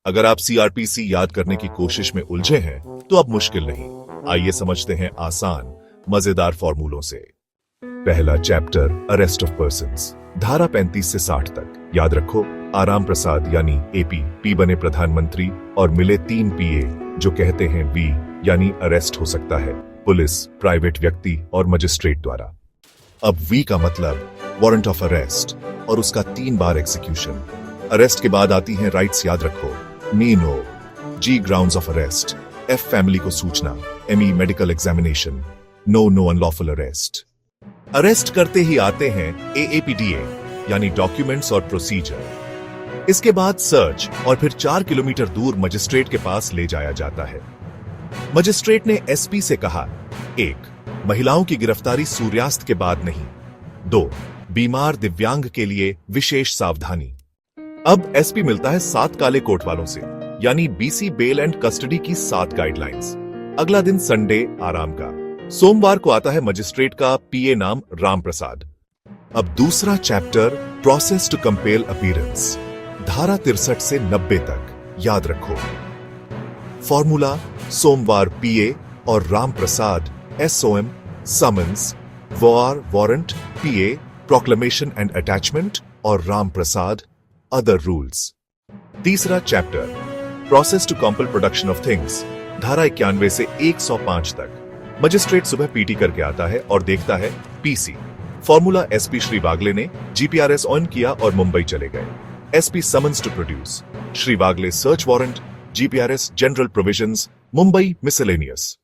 अगर आप सीआरपीसी याद करने की कोशिश में उलझे हैं तो अब मुश्किल नहीं। आइए समझते हैं आसान मजेदार फॉर्मूलों से। पहला चैप्टर, अरेस्ट ऑफ पर्सन्स, धारा 35 से 60 तक। याद रखो, आराम प्रसाद यानी एपी पी बने प्रधानमंत्री और मिले 3 पीए जो कहते हैं वी यानी अरेस्ट हो सकता है पुलिस, प्राइवेट व्यक्ति और मजिस्ट्रेट द्वारा। अब वी का मतलब वारंट ऑफ अरेस्ट और उसका 3 बार एग्जीक्यूशन। अरेस्ट के बाद आती हैं राइट्स, याद रखो, no, G grounds of arrest, F family को सूचना, ME medical examination, no unlawful arrest. Arrest करते ही आते हैं एएपीडीए यानी डॉक्यूमेंट्स और प्रोसीजर। इसके बाद सर्च और फिर 4 किलोमीटर दूर मजिस्ट्रेट के पास ले जाया जाता है। मजिस्ट्रेट ने एसपी से कहा, 1. महिलाओं की गिरफ्तारी सूर्यास्त के बाद नहीं। 2. बीमार दिव्यांग के लिए विशेष सावधानी। अब एसपी मिलता है 7 काले कोट वालों से, यानी बीसी बेल एंड कस्टडी की 7 गाइडलाइंस। अगला दिन संडे आराम का। सोमवार को आता है मजिस्ट्रेट का पीए नाम राम प्रसाद। अब दूसरा chapter, process to compel appearance, धारा 63 से 90 तक। याद रखो, फॉर्मूला, सोमवार पीए और Ram Prasad SOM, summons, warrant, PA, proclamation and attachment और राम प्रसाद अदर रूल्स। तीसरा chapter, process to compel production of things, धारा 91 से 105 तक। मजिस्ट्रेट सुबह पीटी करके आता है और देखता है PC. Formula, SP Shri Wagle ने जीपीआरएस ऑन किया और मुंबई चले गए। SP summons to produce, Shri Wagle search warrant, GPRS general provisions, Mumbai miscellaneous.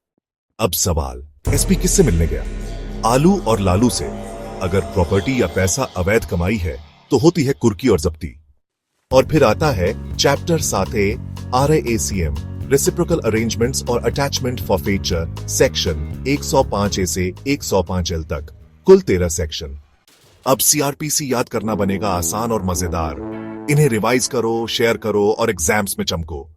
अब सवाल, एसपी किससे मिलने गया? आलू और लालू से। अगर प्रॉपर्टी या पैसा अवैध कमाई है तो होती है कुर्की और जब्ती। और फिर आता है chapter 7A, RAACM, reciprocal arrangements और अटैचमेंट फॉरफेचर, सेक्शन 105A से 105L तक, कुल 13 सेक्शन। अब सीआरपीसी याद करना बनेगा आसान और मजेदार। इन्हें रिवाइज करो, शेयर करो और एग्जाम्स में चमको।